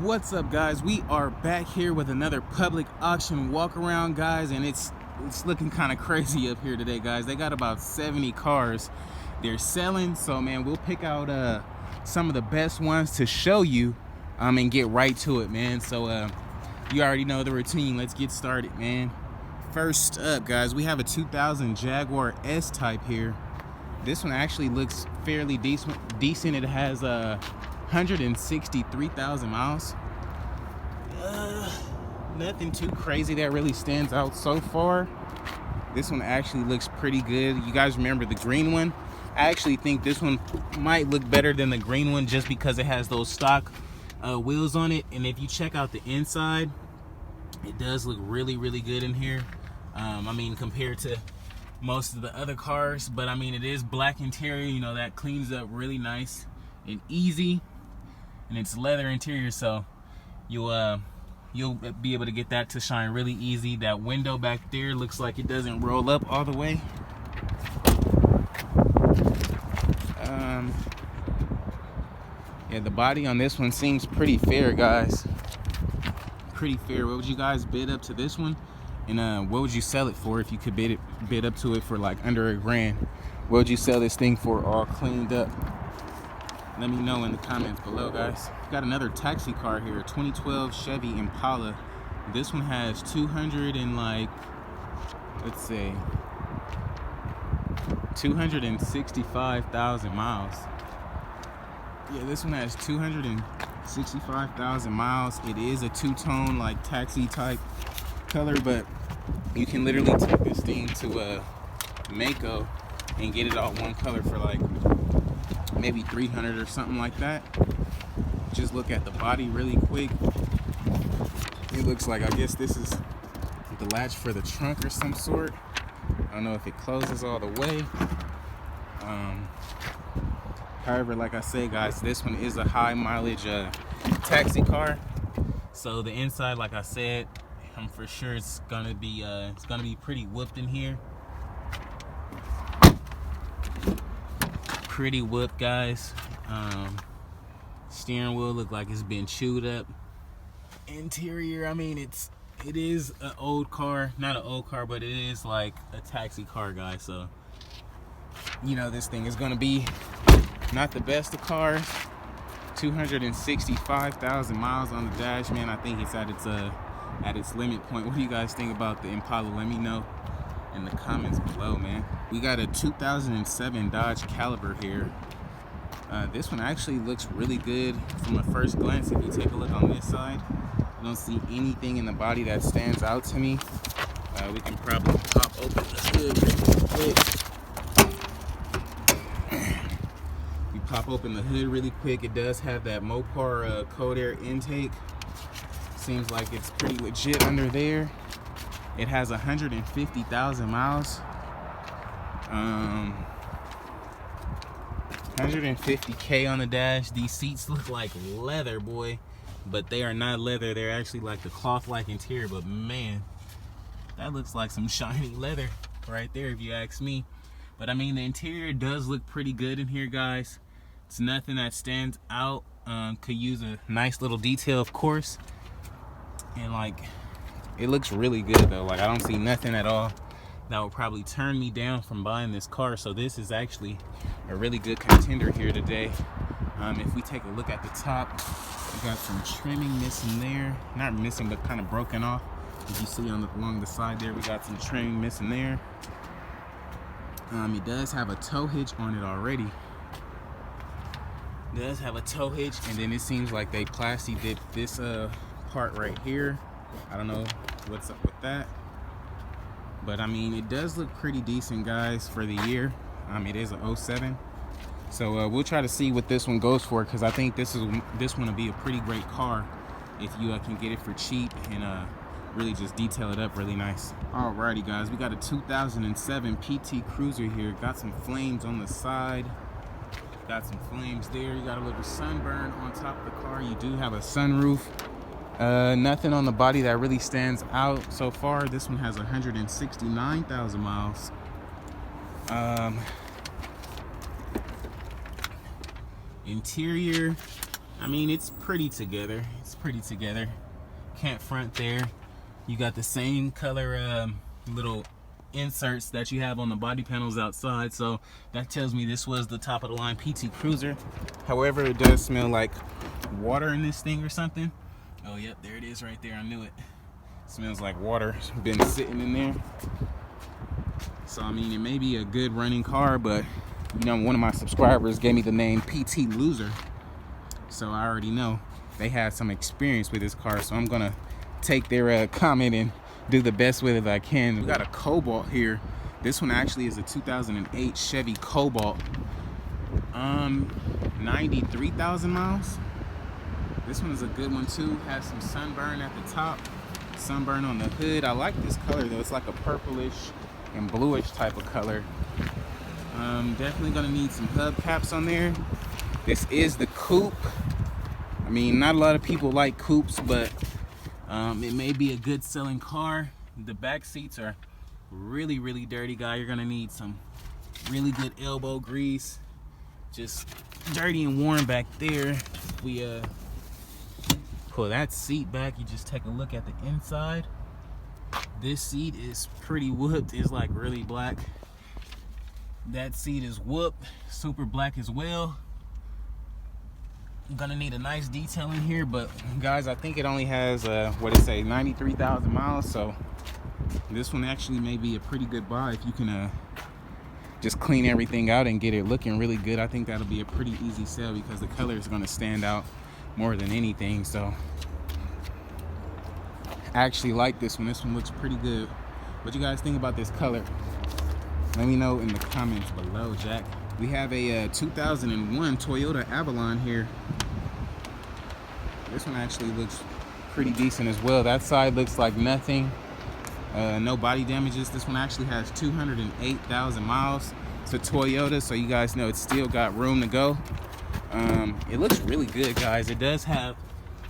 What's up, guys? We are back here with another public auction walk around, guys, and it's looking kind of crazy up here today, guys. They got about 70 cars they're selling, so man, we'll pick out some of the best ones to show you and get right to it, man. So you already know the routine. Let's get started, man. First up, guys, we have a 2000 Jaguar S-Type here. This one actually looks fairly decent. It has 163,000 miles. Nothing too crazy that really stands out so far. This one actually looks pretty good. You guys remember the green one? I actually think this one might look better than the green one just because it has those stock wheels on it. And if you check out the inside, it does look really good in here. I mean, compared to most of the other cars, but I mean, it is black interior, you know, that cleans up really nice and easy, and it's leather interior, so you'll be able to get that to shine really easy. That window back there looks like it doesn't roll up all the way. Yeah, the body on this one seems pretty fair, guys. Pretty fair. What would you guys bid up to this one? And what would you sell it for if you could bid up to it for like under $1,000? What would you sell this thing for all cleaned up? Let me know in the comments below, guys. Got another taxi car here, 2012 Chevy Impala. This one has 265,000 miles. Yeah, this one has 265,000 miles. It is a two-tone, like taxi type color, but you can literally take this thing to Mako and get it all one color for like maybe 300 or something like that. Just look at the body really quick. It looks like, I guess this is the latch for the trunk or some sort. I don't know if it closes all the way. However, like I say, guys, this one is a high mileage taxi car. So the inside, like I said, I'm for sure it's gonna be pretty whooped in here. Pretty whooped, guys. Steering wheel look like it's been chewed up. Interior, I mean, it is an old car, not an old car, but it is like a taxi car, guys. So you know this thing is gonna be not the best of cars. 265,000 miles on the dash, man. I think it's at its limit point. What do you guys think about the Impala? Let me know in the comments below, man. We got a 2007 Dodge Caliber here. This one actually looks really good from a first glance. If you take a look on this side, I don't see anything in the body that stands out to me. We can probably pop open the hood really quick. We pop open the hood really quick. It does have that Mopar cold air intake. Seems like it's pretty legit under there. It has 150,000 miles. 150K on the dash. These seats look like leather, boy, but they are not leather. They're actually like the cloth-like interior, but man, that looks like some shiny leather right there, if you ask me. But I mean, the interior does look pretty good in here, guys. It's nothing that stands out. Could use a nice little detail, of course. And like, it looks really good though. Like, I don't see nothing at all that would probably turn me down from buying this car. So this is actually a really good contender here today. If we take a look at the top, we got some trimming missing there. Not missing, but kind of broken off. As you see along the side there, we got some trimming missing there. It does have a tow hitch on it already. It does have a tow hitch, and then it seems like they plastic did this part right here. I don't know what's up with that, but I mean, it does look pretty decent, guys, for the year. It is a 07, so we'll try to see what this one goes for, because I think this one will be a pretty great car if you can get it for cheap and really just detail it up really nice. Alrighty, guys, we got a 2007 PT Cruiser here. Got some flames on the side. Got some flames there. You got a little sunburn on top of the car. You do have a sunroof. Nothing on the body that really stands out so far. This one has 169,000 miles. Interior, I mean, it's pretty together. It's pretty together. Can't front there. You got the same color little inserts that you have on the body panels outside, so that tells me this was the top of the line PT Cruiser. However, it does smell like water in this thing or something. Oh yep, there it is right there. I knew it. Smells like water. Been sitting in there. So I mean, it may be a good running car, but you know, one of my subscribers gave me the name PT Loser, so I already know they had some experience with this car, so I'm gonna take their comment and do the best with it I can. We got a Cobalt here. This one actually is a 2008 Chevy Cobalt. 93,000 miles. This one is a good one too. Has some sunburn at the top, sunburn on the hood. I like this color though. It's like a purplish and bluish type of color. Definitely gonna need some hubcaps on there. This is the coupe. I mean, not a lot of people like coupes, but it may be a good selling car. The back seats are really, really dirty, guy. You're gonna need some really good elbow grease. Just dirty and worn back there. We pull that seat back. You just take a look at the inside. This seat is pretty whooped. It's like really black. That seat is whooped, super black as well. I'm gonna need a nice detail in here, but guys, I think it only has what it say, 93,000 miles. So this one actually may be a pretty good buy if you can just clean everything out and get it looking really good. I think that'll be a pretty easy sell because the color is gonna stand out more than anything. So I actually like this one. This one looks pretty good. What you guys think about this color? Let me know in the comments below, Jack. We have a 2001 Toyota Avalon here. This one actually looks pretty decent as well. That side looks like nothing. No body damages. This one actually has 208,000 miles. It's a Toyota, so you guys know it's still got room to go. It looks really good, guys. It does have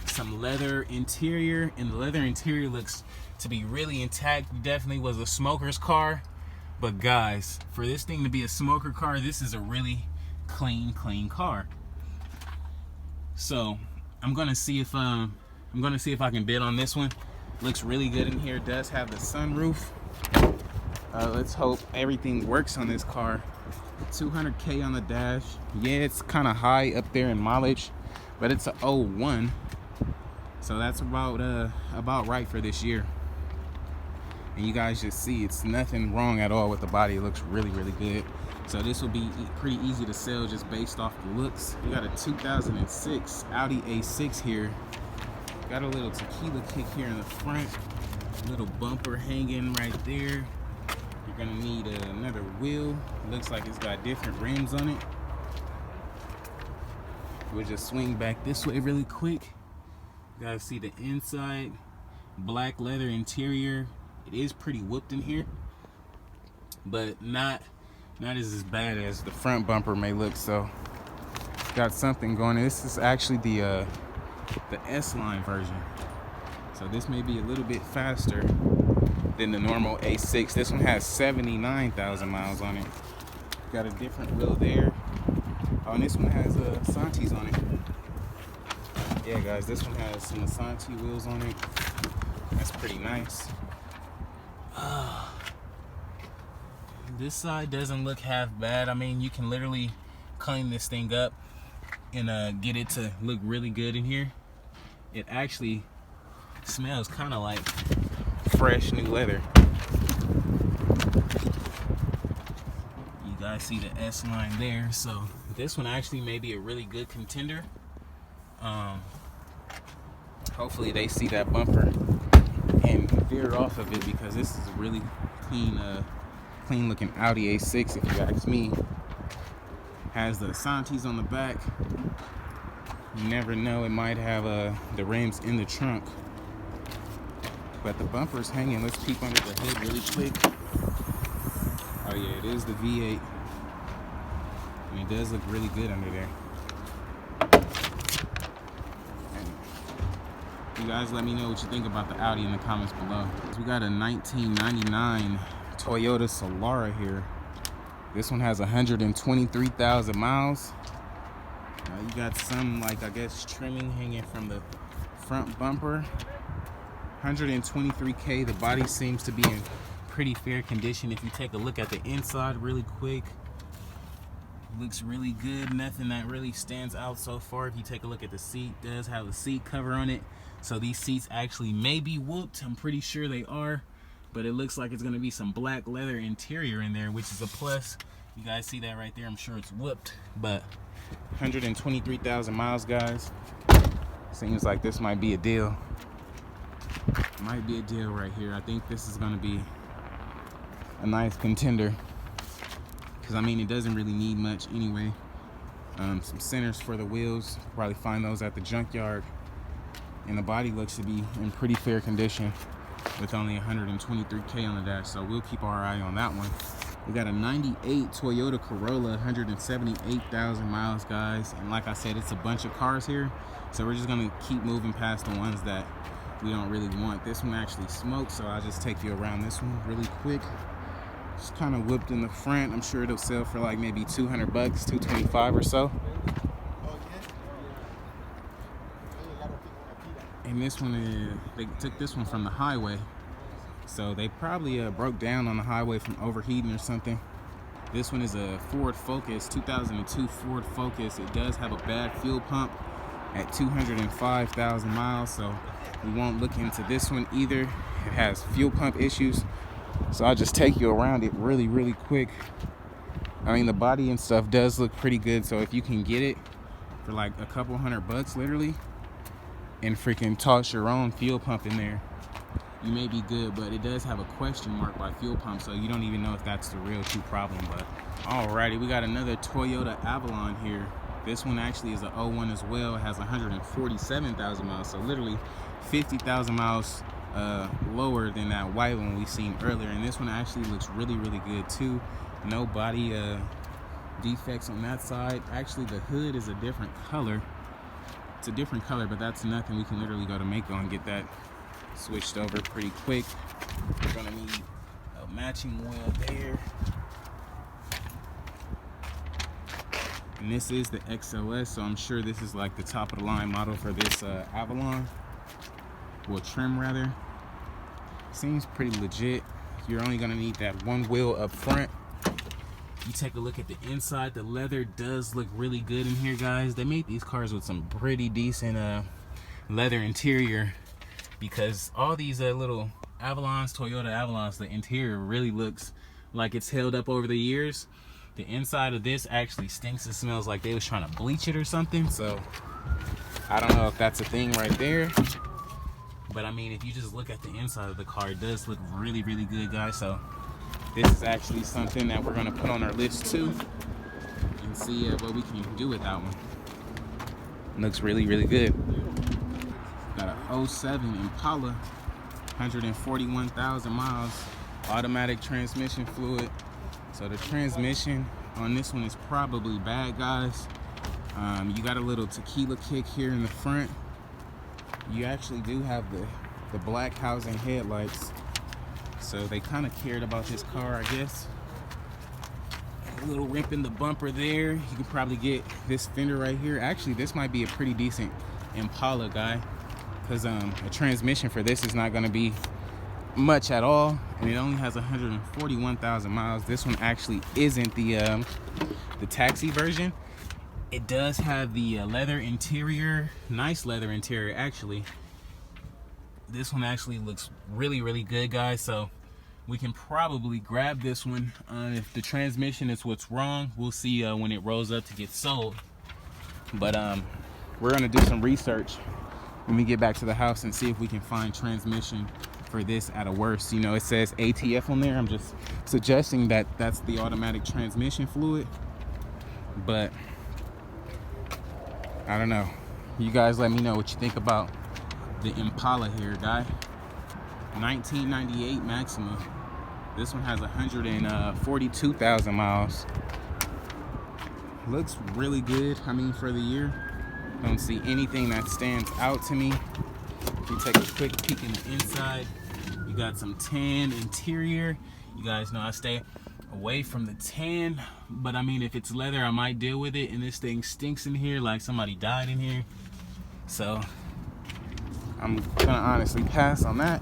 some leather interior, and the leather interior looks to be really intact. It definitely was a smoker's car. But guys, for this thing to be a smoker car, this is a really clean car. So I'm gonna see if I can bid on this one. Looks really good in here. It does have the sunroof. Let's hope everything works on this car. 200K on the dash. Yeah, it's kind of high up there in mileage, but it's a 01, so that's about right for this year. And you guys just see it's nothing wrong at all with the body. It looks really, really good. So this will be pretty easy to sell just based off the looks. We got a 2006 Audi A6 here. Got a little tequila kick here in the front. Little bumper hanging right there. You're gonna need another wheel. Looks like it's got different rims on it. We'll just swing back this way really quick. You guys see the inside. Black leather interior. It is pretty whooped in here, but not as bad as the front bumper may look. So got something going. This is actually the S-Line version, so this may be a little bit faster than the normal A6. This one has 79,000 miles on it. Got a different wheel there. Oh, and this one has Asantis on it. Yeah, guys, this one has some Asanti wheels on it. That's pretty nice. This side doesn't look half bad. I mean, you can literally clean this thing up and get it to look really good in here. It actually smells kind of like fresh new leather. You guys see the S-Line there, so this one actually may be a really good contender. Hopefully they see that bumper and veer off of it, because this is a really clean looking Audi A6 if you ask me. Has the Asantis on the back. You never know, it might have the rims in the trunk, but the bumper's hanging. Let's peek under the hood really quick. Oh yeah, it is the V8, and it does look really good under there. You guys let me know what you think about the Audi in the comments below. We got a 1999 Toyota Solara here. This one has 123,000 miles. You got some, like, I guess, trimming hanging from the front bumper. 123K. The body seems to be in pretty fair condition. If you take a look at the inside really quick, looks really good. Nothing that really stands out so far. If you take a look at the seat, it does have a seat cover on it. So these seats actually may be whooped. I'm pretty sure they are. But it looks like it's going to be some black leather interior in there, which is a plus. You guys see that right there? I'm sure it's whooped. But 123,000 miles, guys. Seems like this might be a deal. Might be a deal right here. I think this is going to be a nice contender. Because, I mean, it doesn't really need much anyway. Some centers for the wheels. Probably find those at the junkyard. And the body looks to be in pretty fair condition with only 123K on the dash. So we'll keep our eye on that one. We got a 98 Toyota Corolla, 178,000 miles, guys. And like I said, it's a bunch of cars here. So we're just going to keep moving past the ones that we don't really want. This one actually smokes, so I'll just take you around this one really quick. Just kind of whipped in the front. I'm sure it'll sell for like maybe 200 bucks, 225 or so. And this one is, they took this one from the highway. So they probably broke down on the highway from overheating or something. This one is a Ford Focus, 2002 Ford Focus. It does have a bad fuel pump at 205,000 miles. So we won't look into this one either. It has fuel pump issues. So I'll just take you around it really, really quick. I mean, the body and stuff does look pretty good. So if you can get it for like a couple $100 literally, and freaking toss your own fuel pump in there, you may be good. But it does have a question mark by fuel pump, so you don't even know if that's the real true problem. But alrighty, we got another Toyota Avalon here. This one actually is a 01 as well. It has 147,000 miles, so literally 50,000 miles lower than that white one we seen earlier. And this one actually looks really, really good too. No body defects on that side. Actually, the hood is a different color. It's a different color, but that's nothing. We can literally go to Mako and get that switched over pretty quick. We're gonna need a matching wheel there. And this is the XLS, so I'm sure this is like the top of the line model for this Avalon. Well, trim rather. Seems pretty legit. You're only gonna need that one wheel up front. You take a look at the inside, the leather does look really good in here, guys. They made these cars with some pretty decent leather interior, because all these little Avalons, Toyota Avalons, the interior really looks like it's held up over the years. The inside of this actually stinks. It smells like they was trying to bleach it or something. So I don't know if that's a thing right there, but I mean, if you just look at the inside of the car, it does look really, really good, guys. So this is actually something that we're gonna put on our list too, and see what we can do with that one. Looks really, really good. Got a 07 Impala, 141,000 miles, automatic transmission fluid. So the transmission on this one is probably bad, guys. You got a little tequila kick here in the front. You actually do have the black housing headlights. So they kind of cared about this car, I guess. A little rip in the bumper there. You could probably get this fender right here. Actually, this might be a pretty decent Impala, guy, because a transmission for this is not going to be much at all, and it only has 141,000 miles. This one actually isn't the taxi version. It does have the leather interior, nice leather interior actually. This one actually looks really, really good, guys. So we can probably grab this one. If the transmission is what's wrong, we'll see when it rolls up to get sold. But we're gonna do some research when we get back to the house and see if we can find transmission for this at a worst. You know, it says ATF on there. I'm just suggesting that that's the automatic transmission fluid, but I don't know. You guys let me know what you think about the Impala here, guy. 1998 Maxima. This one has 142,000 miles. Looks really good. I mean, for the year, don't see anything that stands out to me. If you take a quick peek in the inside, you got some tan interior. You guys know I stay away from the tan, but I mean, if it's leather, I might deal with it. And this thing stinks in here like somebody died in here, so I'm gonna honestly pass on that.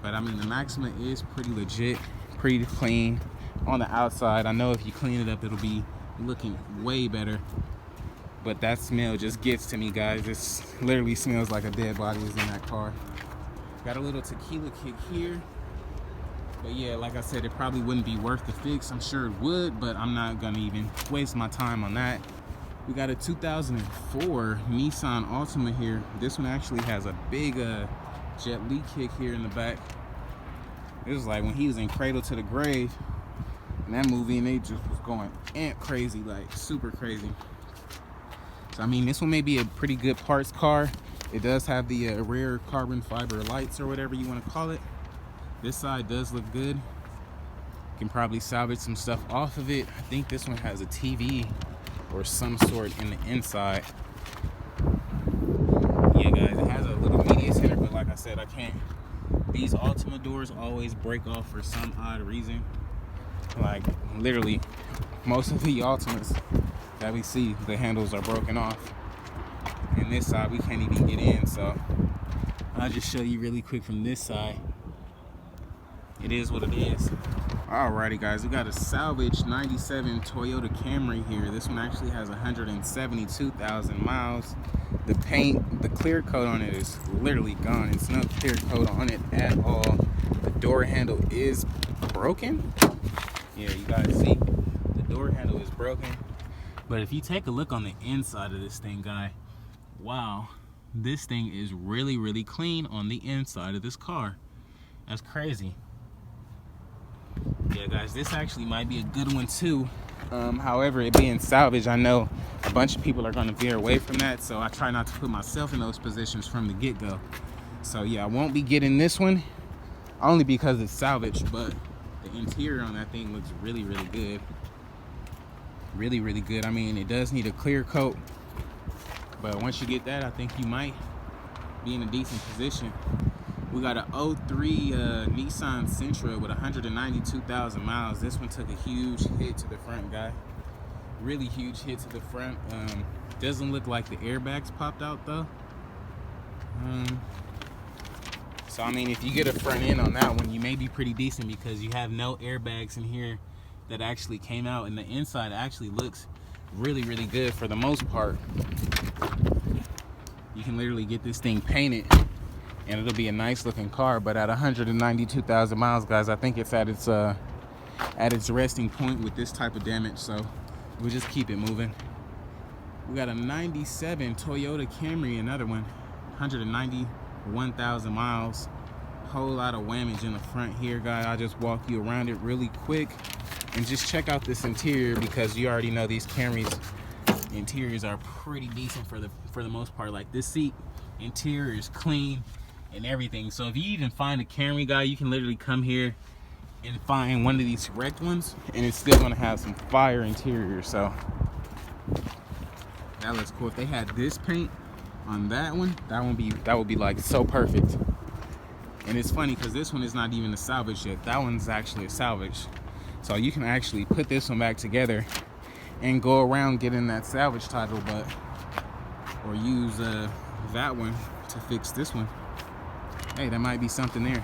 But I mean, the Maxima is pretty legit, pretty clean on the outside. I know if you clean it up, it'll be looking way better, but that smell just gets to me, guys. It literally smells like a dead body is in that car. Got a little tequila kick here. But yeah, like I said, it probably wouldn't be worth the fix. I'm sure it would, but I'm not gonna even waste my time on that. We got a 2004 Nissan Altima here. This one actually has a big jet Li kick here in the back. It was like when he was in Cradle to the Grave in that movie, and they just was going ant crazy, like super crazy. So I mean, this one may be a pretty good parts car. It does have the rear carbon fiber lights or whatever you want to call it. This side does look good. You can probably salvage some stuff off of it. I think this one has a TV or some sort in the inside. Yeah, guys, it has a little media center, but like I said, I can't. These Altima doors always break off for some odd reason. Like, literally, most of the Altimas that we see, the handles are broken off. And this side, we can't even get in, so I'll just show you really quick from this side. It is what it is. Alrighty, guys, we got a salvage 97 Toyota Camry here. This one actually has 172,000 miles. The paint, the clear coat on it is literally gone. It's no clear coat on it at all. The door handle is broken. Yeah, you guys see, the door handle is broken. But if you take a look on the inside of this thing, guy, wow, this thing is really, really clean on the inside of this car. That's crazy. Yeah, guys, this actually might be a good one too. However, it being salvage, I know a bunch of people are going to veer away from that, so I try not to put myself in those positions from the get-go. So yeah, I won't be getting this one only because it's salvage, but the interior on that thing looks really, really good. Really, really good. I mean, it does need a clear coat, but once you get that, I think you might be in a decent position. We got an 03 Nissan Sentra with 192,000 miles. This one took a huge hit to the front, guy. Really huge hit to the front. Doesn't look like the airbags popped out though. So I mean, if you get a front end on that one, you may be pretty decent because you have no airbags in here that actually came out, and the inside actually looks really, really good for the most part. You can literally get this thing painted and it'll be a nice looking car, but at 192,000 miles, guys, I think it's at its resting point with this type of damage, so we'll just keep it moving. We got a 97 Toyota Camry, another one, 191,000 miles. Whole lot of damage in the front here, guys. I'll just walk you around it really quick and just check out this interior, because you already know these Camrys interiors are pretty decent for the most part. Like, this seat interior is clean and everything. So if you even find a Camry, guy, you can literally come here and find one of these wrecked ones and it's still gonna have some fire interior. So that looks cool. If they had this paint on that would be like so perfect. And it's funny because this one is not even a salvage yet. That one's actually a salvage. So you can actually put this one back together and go around getting that salvage title, or use that one to fix this one. Hey, that might be something there.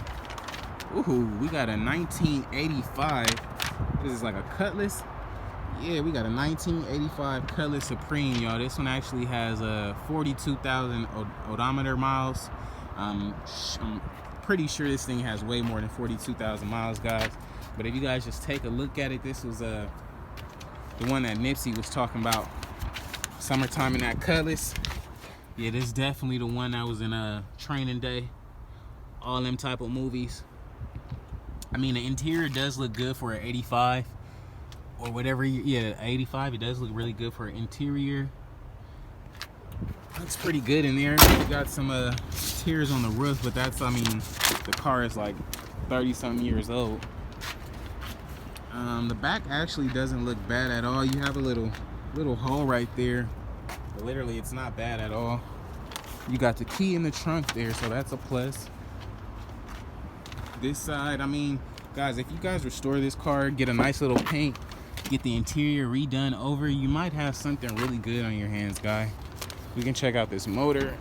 Ooh, we got a 1985. This is like a Cutlass. Yeah, we got a 1985 Cutlass Supreme, y'all. This one actually has 42,000 odometer miles. I'm pretty sure this thing has way more than 42,000 miles, guys. But if you guys just take a look at it, this was the one that Nipsey was talking about, summertime in that Cutlass. Yeah, this is definitely the one that was in Training Day, all them type of movies. I mean, the interior does look good for an 85 or whatever. Yeah, 85. It does look really good for an interior. Looks pretty good in there. We got some tears on the roof, but that's, I mean, the car is like 30-something years old. The back actually doesn't look bad at all. You have a little hole right there, but literally it's not bad at all. You got the key in the trunk there, so that's a plus. This side, I mean, Guys, if you guys restore this car, get a nice little paint, get the interior redone over, you might have something really good on your hands, guy. We can check out this motor.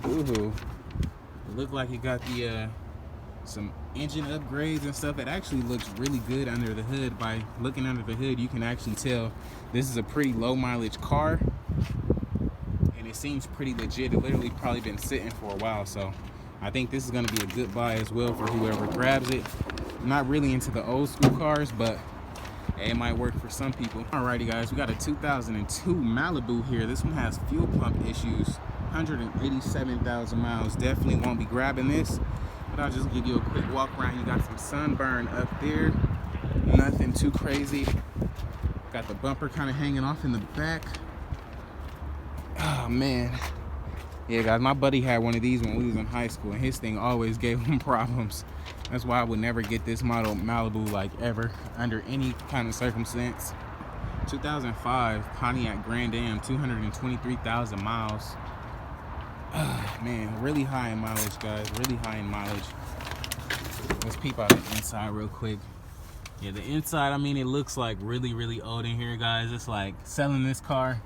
Ooh, it looked like it got the some engine upgrades and stuff. It actually looks really good under the hood. By looking under the hood, you can actually tell this is a pretty low mileage car, and it seems pretty legit. It literally probably been sitting for a while, so I think this is going to be a good buy as well for whoever grabs it. I'm not really into the old school cars, but it might work for some people. Alrighty guys, we got a 2002 Malibu here. This one has fuel pump issues, 187,000 miles. Definitely won't be grabbing this, but I'll just give you a quick walk around. You got some sunburn up there, nothing too crazy. Got the bumper kind of hanging off in the back. Oh man, yeah guys, my buddy had one of these when we was in high school, and his thing always gave him problems. That's why I would never get this model Malibu, like, ever, under any kind of circumstance. 2005 Pontiac Grand Am, 223,000 miles. Man, really high in mileage, guys, really high in mileage. Let's peep out the inside real quick. Yeah, the inside, I mean, it looks like really old in here, guys. It's like selling this car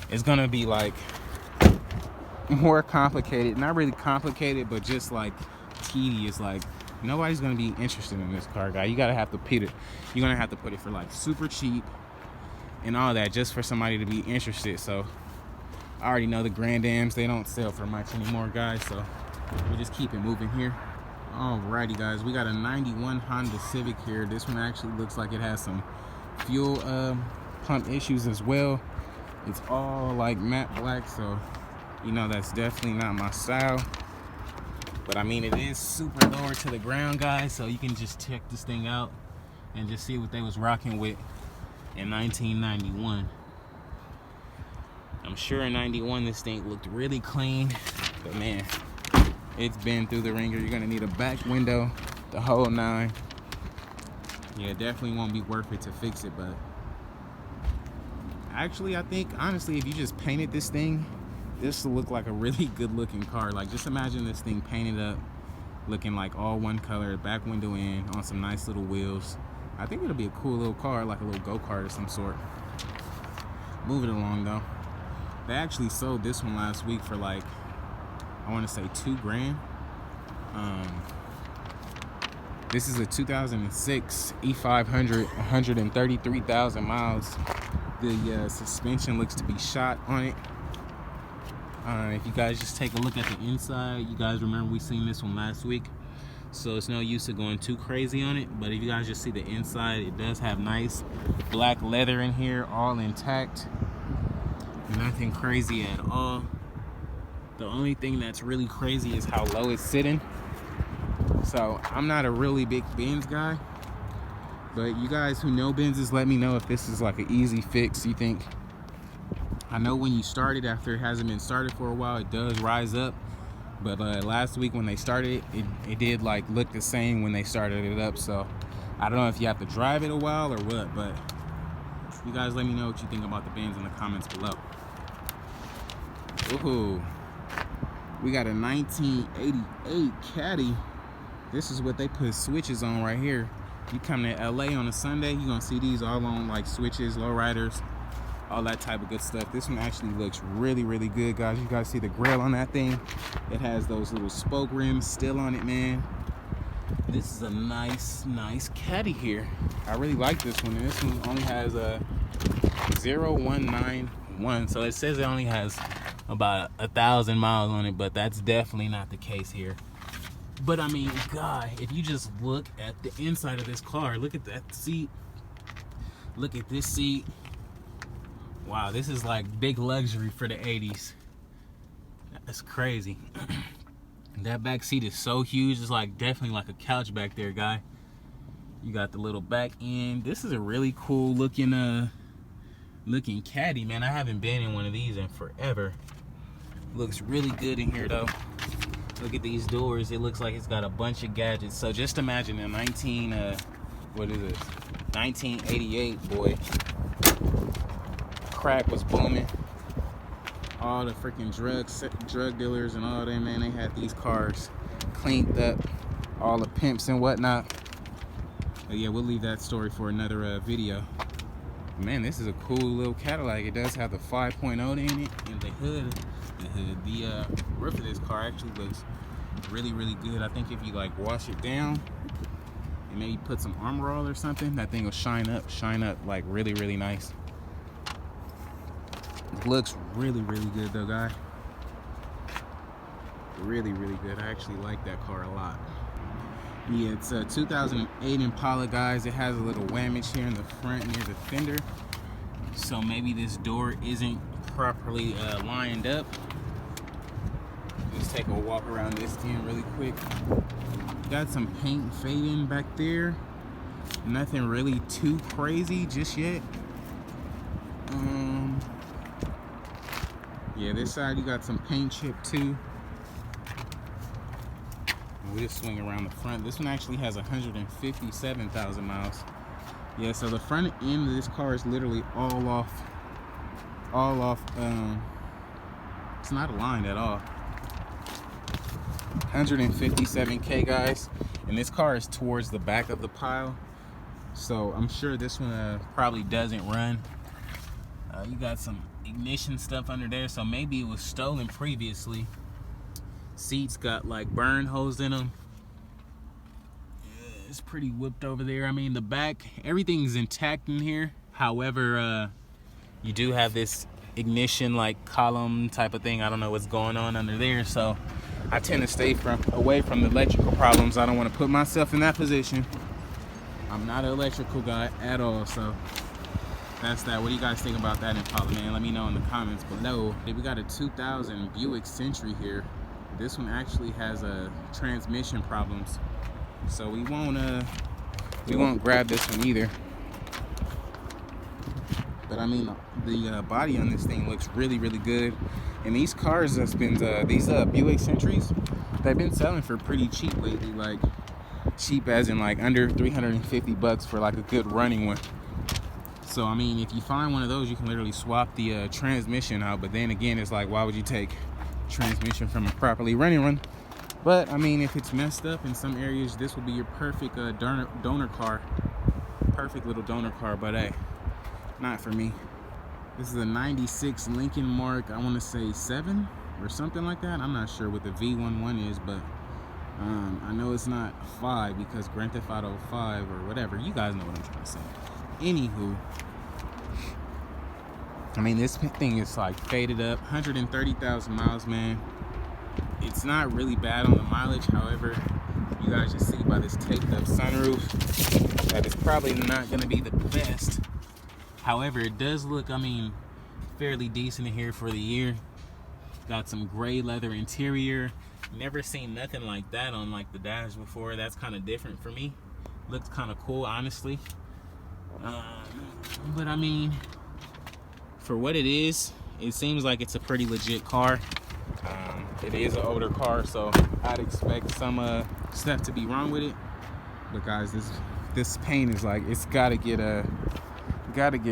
is gonna be like more complicated. Not really complicated, but just like tedious. Like, nobody's gonna be interested in this car, guy. You're gonna have to put it for like super cheap and all that, just for somebody to be interested. So I already know the Grand Ams, they don't sell for much anymore, guys, so we'll just keep it moving here. Alrighty guys, we got a 91 Honda Civic here. This one actually looks like it has some fuel pump issues as well. It's all like matte black, so you know that's definitely not my style. But I mean, it is super lower to the ground, guys, so you can just check this thing out and just see what they was rocking with in 1991. I'm sure in 91 this thing looked really clean, but man, it's been through the ringer. You're gonna need a back window, the whole nine. Yeah, it definitely won't be worth it to fix it, but actually I think honestly if you just painted this thing, this will look like a really good looking car. Like, just imagine this thing painted up, looking like all one color, back window in, on some nice little wheels. I think it'll be a cool little car, like a little go-kart of some sort. Moving along though, they actually sold this one last week for like, I want to say $2 grand. This is a 2006 E500, 133,000 miles. The suspension looks to be shot on it. If you guys just take a look at the inside, you guys remember we seen this one last week, so it's no use of going too crazy on it. But if you guys just see the inside, it does have nice black leather in here, all intact, nothing crazy at all. The only thing that's really crazy is how low it's sitting. So I'm not a really big Benz guy, but you guys who know Benzes, let me know if this is like an easy fix. You think, I know when you start it, after it hasn't been started for a while, it does rise up. But last week when they started it, it did like look the same when they started it up. So I don't know if you have to drive it a while or what, but you guys let me know what you think about the Benz in the comments below. Ooh, we got a 1988 Caddy. This is what they put switches on right here. You come to LA on a Sunday, you're gonna see these all on like switches, lowriders, all that type of good stuff. This one actually looks really good, guys. You guys see the grill on that thing? It has those little spoke rims still on it, man. This is a nice Caddy here. I really like this one. And this one only has a 0191, so it says it only has about 1,000 miles on it, but that's definitely not the case here. But I mean, God, if you just look at the inside of this car, look at that seat, look at this seat. Wow, this is like big luxury for the 80s. That's crazy. That back seat is so huge. It's like definitely like a couch back there, guy. You got the little back end. This is a really cool looking Caddy, man. I haven't been in one of these in forever. Looks really good in here though. Look at these doors. It looks like it's got a bunch of gadgets. So just imagine a 1988, boy. Crack was booming. all the freaking drug dealers and all that, man, they had these cars cleaned up, all the pimps and whatnot. But yeah, we'll leave that story for another video. Man, this is a cool little Cadillac. It does have the 5.0 in it, and the roof of this car actually looks really, really good. I think if you like wash it down and maybe put some Armor All or something, that thing will shine up like really, really nice. It looks really, really good though, guy. Really, really good. I actually like that car a lot. Yeah, it's a 2008 Impala, guys. It has a little whammage here in the front near the fender, so maybe this door isn't properly lined up. Let's take a walk around this thing really quick. Got some paint fading back there. Nothing really too crazy just yet. Yeah, this side you got some paint chip too. We just swing around the front. This one actually has 157,000 miles. Yeah, so the front end of this car is literally all off. It's not aligned at all. 157K, guys, and this car is towards the back of the pile, so I'm sure this one probably doesn't run. You got some ignition stuff under there, so maybe it was stolen previously. Seats got like burn holes in them. It's pretty whipped over there. I mean, the back, everything's intact in here. However, you do have this ignition like column type of thing. I don't know what's going on under there, so I tend to stay away from the electrical problems. I don't want to put myself in that position. I'm not an electrical guy at all, so that's that. What do you guys think about that Impala, man? Let me know in the comments below. We got a 2000 Buick Century here. This one actually has transmission problems, so we won't grab this one either. But I mean, the body on this thing looks really, really good. And these cars that's been these Buick Centuries, they've been selling for pretty cheap lately. Like cheap as in like under 350 bucks for like a good running one. So I mean, if you find one of those, you can literally swap the transmission out. But then again, it's like, why would you take transmission from a properly running one? But I mean, if it's messed up in some areas, this will be your perfect donor car. Perfect little donor car. But hey, not for me. This is a 96 Lincoln Mark, I want to say 7 or something like that. I'm not sure what the V11 is, but I know it's not 5 because Grand Theft Auto 5 or whatever. You guys know what I'm trying to say. Anywho, I mean, this thing is like faded up. 130,000 miles, man. It's not really bad on the mileage. However, you guys just see by this taped up sunroof that it's probably not going to be the best. However, it does look, I mean, fairly decent in here for the year. Got some gray leather interior. Never seen nothing like that on like the dash before. That's kind of different for me. Looks kind of cool, honestly. But I mean, for what it is, it seems like it's a pretty legit car. It is an older car, so I'd expect some stuff to be wrong with it. But guys, this paint is like, it's gotta get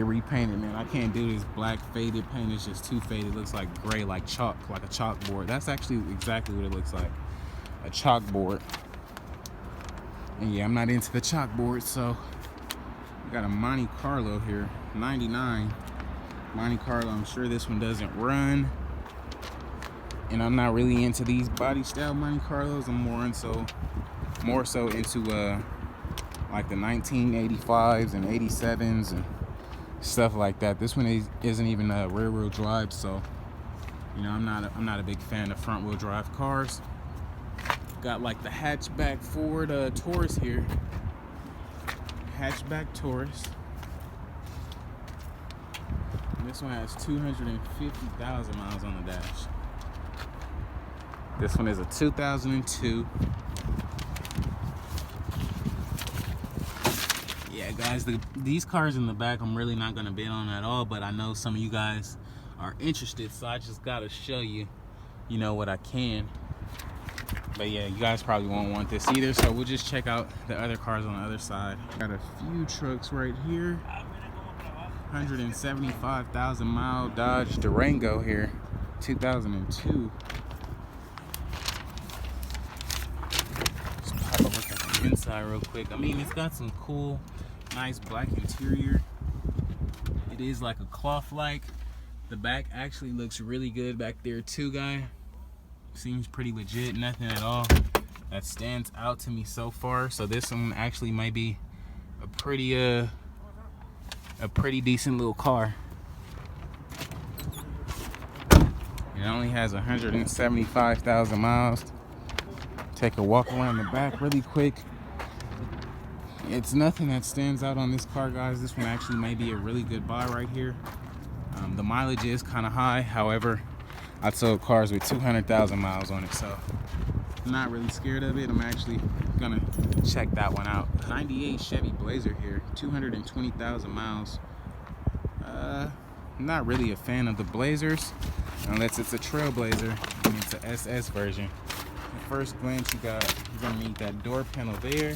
repainted, man. I can't do this black faded paint. It's just too faded. It looks like gray, like chalk, like a chalkboard. That's actually exactly what it looks like, a chalkboard. And yeah, I'm not into the chalkboard, so we got a Monte Carlo here, 99 Monte Carlo. I'm sure this one doesn't run, and I'm not really into these body style Monte Carlos. I'm more so into like the 1985s and 87s and stuff like that. This one isn't even rear wheel drive, so you know, I'm not a big fan of front wheel drive cars. Got like the hatchback Ford Taurus here. Hatchback Taurus. And this one has 250,000 miles on the dash. This one is a 2002. Yeah, guys, these cars in the back I'm really not gonna bid on at all, but I know some of you guys are interested, so I just gotta show you, you know, what I can. But yeah, you guys probably won't want this either, so we'll just check out the other cars on the other side. Got a few trucks right here. 175,000 mile Dodge Durango here. 2002. Let's pop a look at the inside real quick. I mean, it's got some cool, nice black interior. It is like a cloth-like. The back actually looks really good back there too, guy. Seems pretty legit, nothing at all that stands out to me so far. So this one actually might be a pretty decent little car. It only has 175,000 miles. Take a walk around the back really quick. It's nothing that stands out on this car, guys. This one actually may be a really good buy right here. The mileage is kind of high. However, I sold cars with 200,000 miles on it, so I'm not really scared of it. I'm actually gonna check that one out. 98 Chevy Blazer here, 220,000 miles. I'm not really a fan of the Blazers, unless it's a Trailblazer and it's a SS version. At first glance, you're gonna need that door panel there.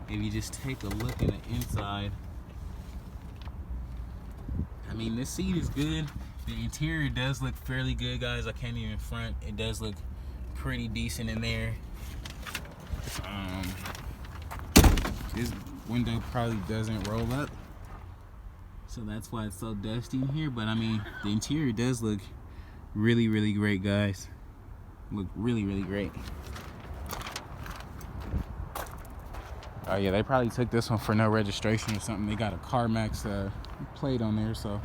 If you just take a look at the inside, I mean, this seat is good. The interior does look fairly good, guys. I can't even front. It does look pretty decent in there. This window probably doesn't roll up, so that's why it's so dusty in here. But I mean, the interior does look really, really great, guys. Look really, really great. Oh yeah, they probably took this one for no registration or something. They got a CarMax plate on there, so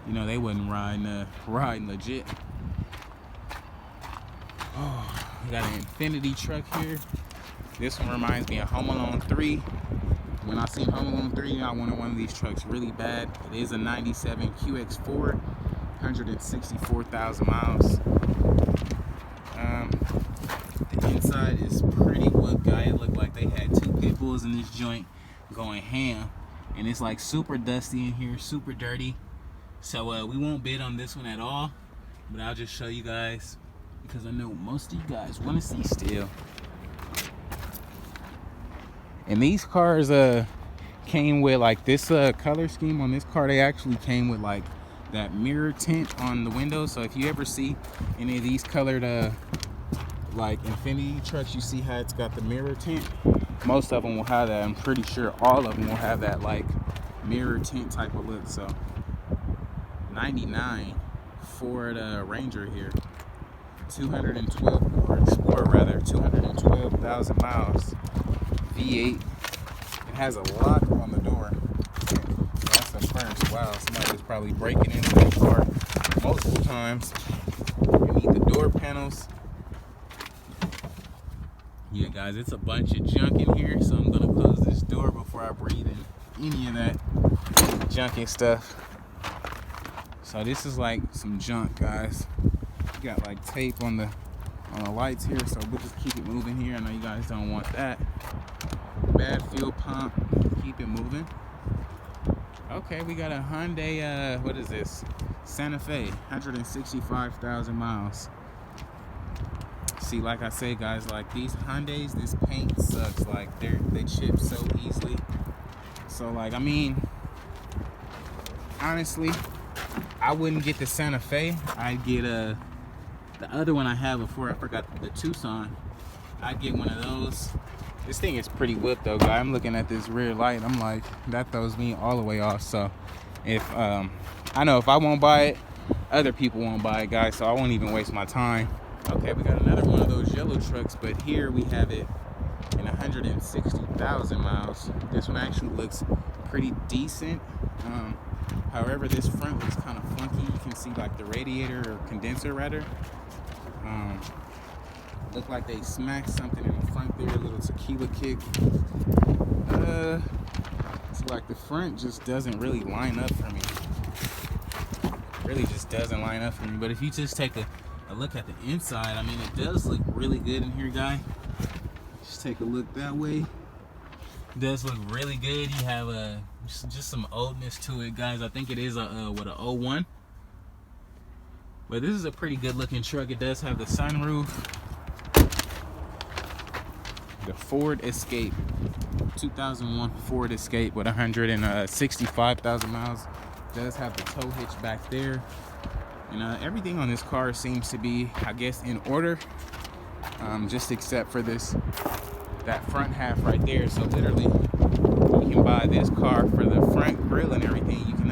you know they wasn't riding legit. Oh, we got an Infinity truck here. This one reminds me of Home Alone 3. When I seen Home Alone 3, I wanted one of these trucks really bad. It is a 97 QX4, 164,000 miles. The inside is pretty whooped, guy. It looked like they had two pit bulls in this joint going ham. And it's like super dusty in here, super dirty. So we won't bid on this one at all, but I'll just show you guys because I know most of you guys want to see still. And these cars came with like this color scheme on this car. They actually came with like that mirror tint on the windows. So if you ever see any of these colored like Infinity trucks, you see how it's got the mirror tint. Most of them will have that. I'm pretty sure all of them will have that like mirror tint type of look. So 99 Ford Ranger here, 212, or Explorer rather, 212,000 miles, V8. It has a lock on the door. That's the first. Wow, somebody was probably breaking into the car. Multiple times. You need the door panels. Yeah, guys, it's a bunch of junk in here, so I'm gonna close this door before I breathe in any of that junky stuff. So this is like some junk, guys. You got like tape on the lights here, so we'll just keep it moving here. I know you guys don't want that. Bad fuel pump. Keep it moving. Okay, we got a Hyundai. What is this? Santa Fe, 165,000 miles. See, like I say, guys, like these Hyundais, this paint sucks. Like they chip so easily. So like, I mean, honestly, I wouldn't get the Santa Fe. I'd get the other one I had before. I forgot, the Tucson. I'd get one of those. This thing is pretty whipped though, guy. I'm looking at this rear light. I'm like, that throws me all the way off. So if I know if I won't buy it, other people won't buy it, guys. So I won't even waste my time. Okay, we got another one of those yellow trucks, but here we have it in 160,000 miles. This one actually looks pretty decent. However, this front looks kind of funky. You can see like the radiator or condenser rather. Look like they smacked something in the front there, a little tequila kick. It's like the front just doesn't really line up for me. Really just doesn't line up for me. But if you just take a look at the inside, I mean, it does look really good in here, guy. Just take a look that way. It does look really good. You have just some oldness to it, guys. I think it is a 01. But this is a pretty good looking truck. It does have the sunroof. The Ford Escape, 2001 Ford Escape with 165,000 miles. Does have the tow hitch back there. And everything on this car seems to be, I guess, in order, just except for that front half right there. So literally, you can buy this car for the front grille and everything. You can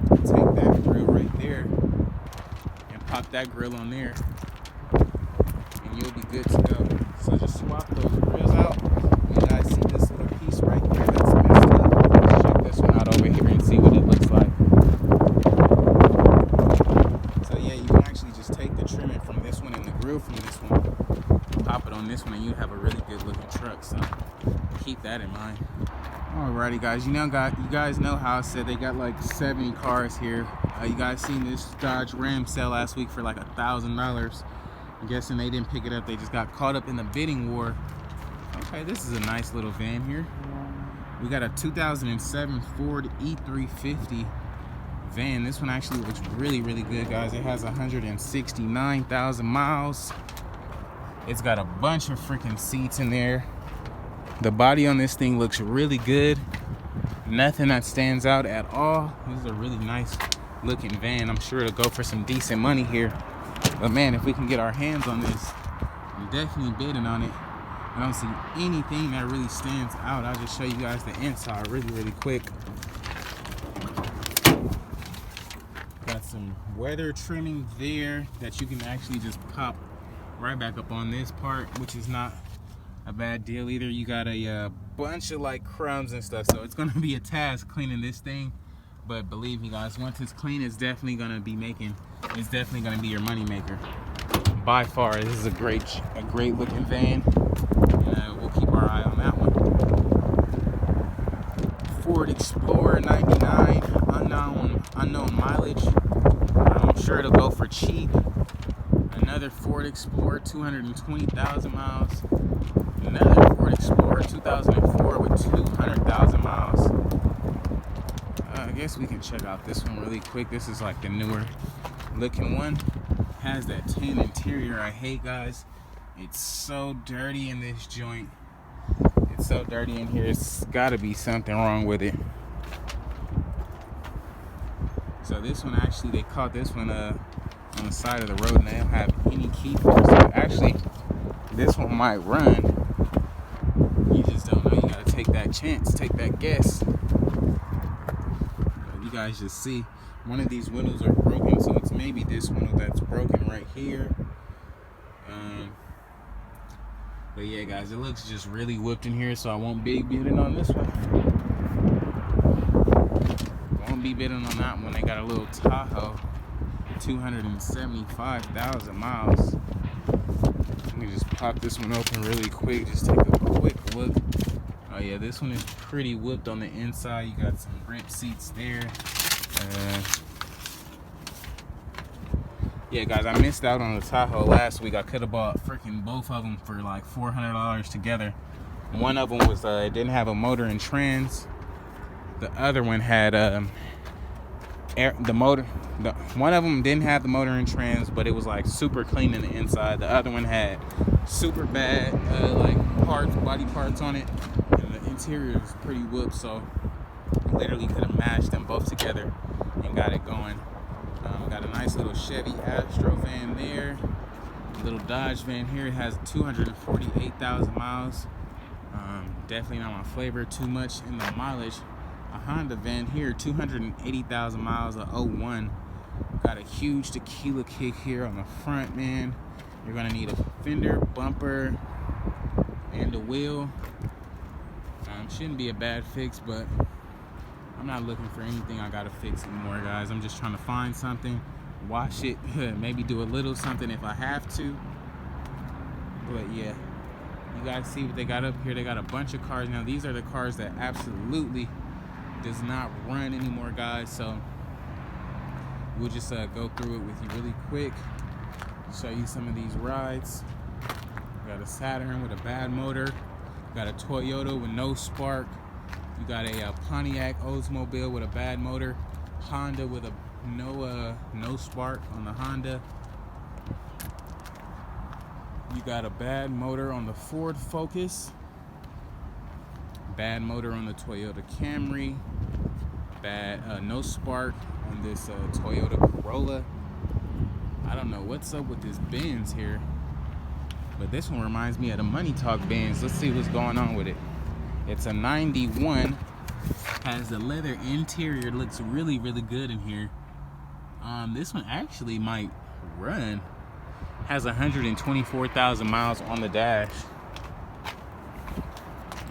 take that grill right there and pop that grill on there, and you'll be good to go. So just swap those grills out. You guys see this little piece right there that's messed up? Let's check this one out over here and see what it looks like. So yeah, you can actually just take the trim from this one and the grill from this one, pop it on this one, and you have a really good looking truck. So keep that in mind. Alrighty guys, you guys know how I said they got like 70 cars here. You guys seen this Dodge Ram sell last week for like $1,000. I'm guessing they didn't pick it up, they just got caught up in the bidding war. Okay, this is a nice little van here. We got a 2007 Ford E350 van. This one actually looks really, really good, guys. It has 169,000 miles. It's got a bunch of freaking seats in there. The body on this thing looks really good. Nothing that stands out at all. This is a really nice looking van. I'm sure it'll go for some decent money here. But man, if we can get our hands on this, I'm definitely bidding on it. I don't see anything that really stands out. I'll just show you guys the inside really, really quick. Got some weather trimming there that you can actually just pop right back up on this part, which is not a bad deal either. You got a bunch of like crumbs and stuff, so it's gonna be a task cleaning this thing. But believe me guys, once it's clean, it's definitely gonna be your money maker. By far, this is a great looking van. We'll keep our eye on that one. Ford Explorer 99, unknown mileage. I'm sure it'll go for cheap. Another Ford Explorer, 220,000 miles. Another Ford Explorer 2004 with 200,000 miles. I guess we can check out this one really quick. This is like the newer looking one. Has that tin interior I hate, guys. It's so dirty in this joint. It's so dirty in here. It's gotta be something wrong with it. So this one, actually, they caught this one on the side of the road and they don't have any key for it. So actually, this one might run. You just don't know. You gotta take that chance, take that guess. You guys just see one of these windows are broken, so it's maybe this window that's broken right here. But yeah, guys, it looks just really whipped in here, so I won't be bidding on this one. Won't be bidding on that one. They got a little Tahoe, 275,000 miles. Let me just pop this one open really quick, just take a quick look. Oh yeah, this one is pretty whipped on the inside. You got some rent seats there. Yeah, guys, I missed out on the Tahoe last week. I could have bought freaking both of them for like $400 together. One of them was it didn't have a motor and trans. The other one had one of them didn't have the motor and trans, but it was like super clean in the inside. The other one had super bad like body parts on it, and the interior was pretty whooped. So literally could have mashed them both together and got it going. Got a nice little Chevy Astro van there. A little Dodge van here. It has 248,000 miles. Definitely not my flavor too much in the mileage. A Honda van here, 280,000 miles, a 01. Got a huge tequila kick here on the front, man. You're gonna need a fender, bumper, and a wheel. Shouldn't be a bad fix, but I'm not looking for anything I gotta fix anymore, guys. I'm just trying to find something, wash it, maybe do a little something if I have to. But yeah, you guys see what they got up here. They got a bunch of cars. Now these are the cars that absolutely does not run anymore, guys. So we'll just go through it with you really quick, show you some of these rides. We got a Saturn with a bad motor. Got a Toyota with no spark. You got a Pontiac Oldsmobile with a bad motor. Honda with a no spark on the Honda. You got a bad motor on the Ford Focus. Bad motor on the Toyota Camry. Bad no spark on this Toyota Corolla. I don't know what's up with this Benz here, but this one reminds me of the Money Talk Benz. Let's see what's going on with it. It's a 91, has the leather interior, looks really, really good in here. This one actually might run. Has 124,000 miles on the dash.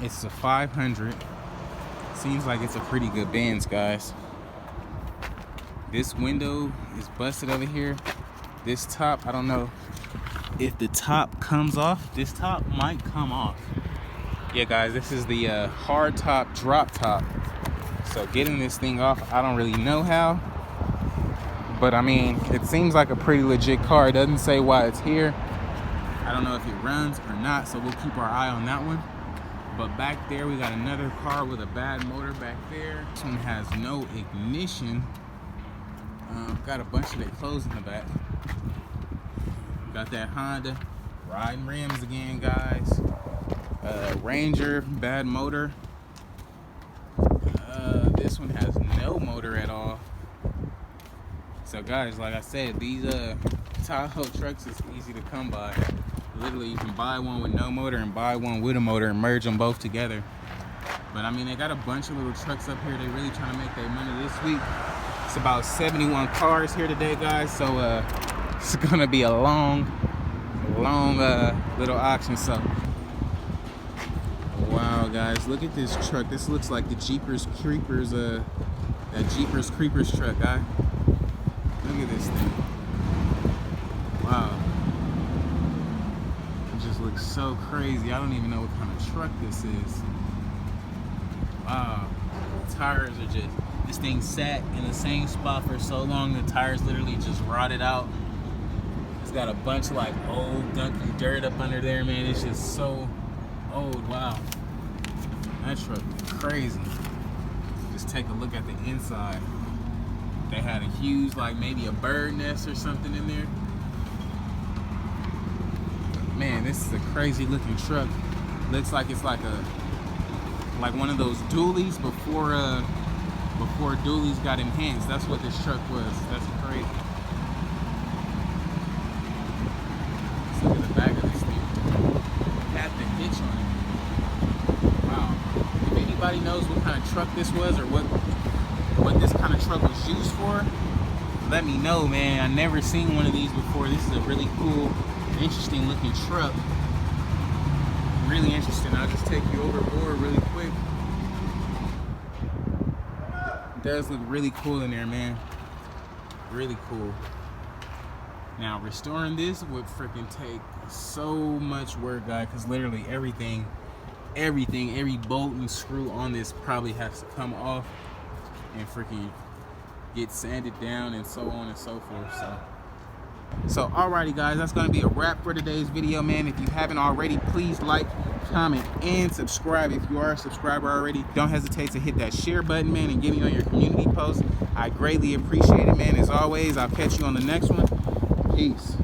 It's a 500. Seems like it's a pretty good Benz, guys. This window is busted over here. This top, I don't know if the top comes off. This top might come off. Yeah, guys, this is the hard top, drop top. So getting this thing off, I don't really know how. But I mean, it seems like a pretty legit car. It doesn't say why it's here. I don't know if it runs or not, so we'll keep our eye on that one. But back there, we got another car with a bad motor back there. This one has no ignition. Got a bunch of their clothes in the back. Got that Honda. Riding rims again, guys. Ranger, bad motor. This one has no motor at all. So guys, like I said, these Tahoe trucks is easy to come by. Literally, you can buy one with no motor and buy one with a motor and merge them both together. But I mean, they got a bunch of little trucks up here. They're really trying to make their money this week. It's about 71 cars here today, guys. So it's gonna be a long little auction. So wow, guys, look at this truck. This looks like the Jeepers Creepers, that Jeepers Creepers truck, guy. Look at this thing. Wow. It just looks so crazy. I don't even know what kind of truck this is. Wow. The tires are just, this thing sat in the same spot for so long, the tires literally just rotted out. It's got a bunch of like old gunky dirt up under there, man. It's just so old. Wow. That truck is crazy. Just take a look at the inside. They had a huge, like maybe a bird nest or something in there. Man, this is a crazy looking truck. Looks like it's like one of those dualies before dualies got enhanced. That's what this truck was. That's crazy. Let's look at the back of this thing. It had the hitch on it. Wow. If anybody knows what kind of truck this was or what this kind of truck was used for, let me know, man. I never seen one of these before. This is a really cool, interesting looking truck. Really interesting. I'll just take you overboard really quick. It does look really cool in there, man. Really cool. Now, restoring this would freaking take so much work, guys, because literally everything, every bolt and screw on this probably has to come off and freaking get sanded down and so on and so forth. So alrighty, guys, that's gonna be a wrap for today's video, man. If you haven't already, please like, comment, and subscribe. If you are a subscriber already, don't hesitate to hit that share button, man, and get me on your community posts. I greatly appreciate it, man. As always, I'll catch you on the next one. Peace.